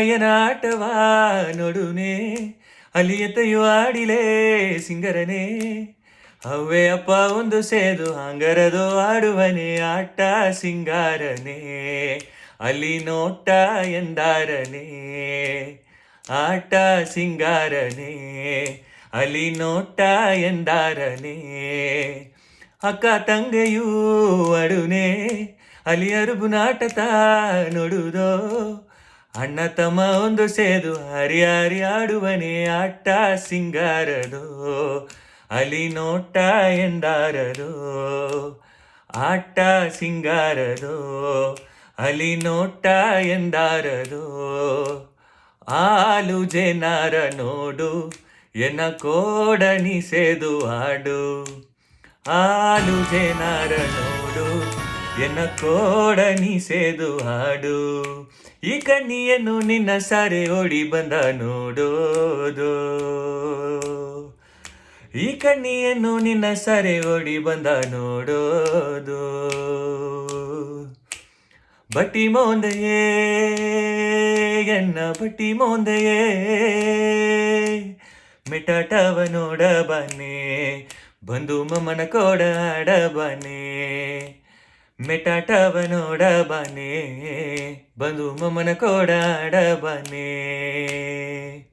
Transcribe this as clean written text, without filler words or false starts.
ಅಮ್ಮಯ್ಯನ ಆಟವ ನೋಡುನೆ, ಅಲಿಯತೆಯು ಆಡಿಲೆ ಸಿಂಗರನೆ. ಅವ್ವೆ ಅಪ್ಪ ಒಂದು ಸೇದು ಹಂಗರದು ಆಡುವನೆ ಆಟ ಸಿಂಗಾರನೆ. ಅಲ್ಲಿ ನೋಟ ಎಂದಾರನೆ ಆಟ ಸಿಂಗಾರನೆ. ಅಲ್ಲಿ ನೋಟ ಎಂದಾರನೆ. ಅಕ್ಕ ತಂಗೆಯೂ ಅಡುನೆ, ಅಲ್ಲಿ ಅರುಬು ನಾಟಕ ನೋಡುವುದೋ. ಅಣ್ಣ ತಮ್ಮ ಒಂದು ಸೇದು ಹರಿ ಹರಿ ಆಡುವನೆ ಆಟ ಸಿಂಗಾರದೋ. ಅಲ್ಲಿ ನೋಟ ಎಂದಾರದೋ ಆಟ ಸಿಂಗಾರದೋ. ಅಲ್ಲಿ ನೋಟ ಎಂದಾರದೋ. ಆಲು ಜೇನಾರ ನೋಡು ಎನ್ನ ಕೋಡನಿ ಸೇದು ಹಾಡು. ಆಲು ಜೇನಾರ ನೋಡು ಎನ್ನ ಕೋಡನಿ ಸೇದು ಹಾಡು. ಈ ಕಣ್ಣಿಯನ್ನು ನಿನ್ನ ಸಾರೆ ಓಡಿ ಬಂದ ನೋಡೋದು. ಈ ಕಣ್ಣಿಯನ್ನು ನಿನ್ನ ಸಾರೆ ಓಡಿ ಬಂದ ನೋಡೋದು. ಬಟ್ಟಿ ಮೋಂದೆಯೇ ಎನ್ನ ಬಟ್ಟಿ ಮೋಂದೆಯೇ, ಮಿಟಾಟವ ನೋಡ ಬನ್ನಿ ಬಂದು ಮಮ್ಮನ ಕೋಡ ಆಡ ಬನ್ನಿ. ಮೆಟಾಟವ ನೋಡ ಬನ್ನಿ ಬಂದು ಮಮ್ಮನ ಕೋಡ ಆಡ ಬನ್ನಿ.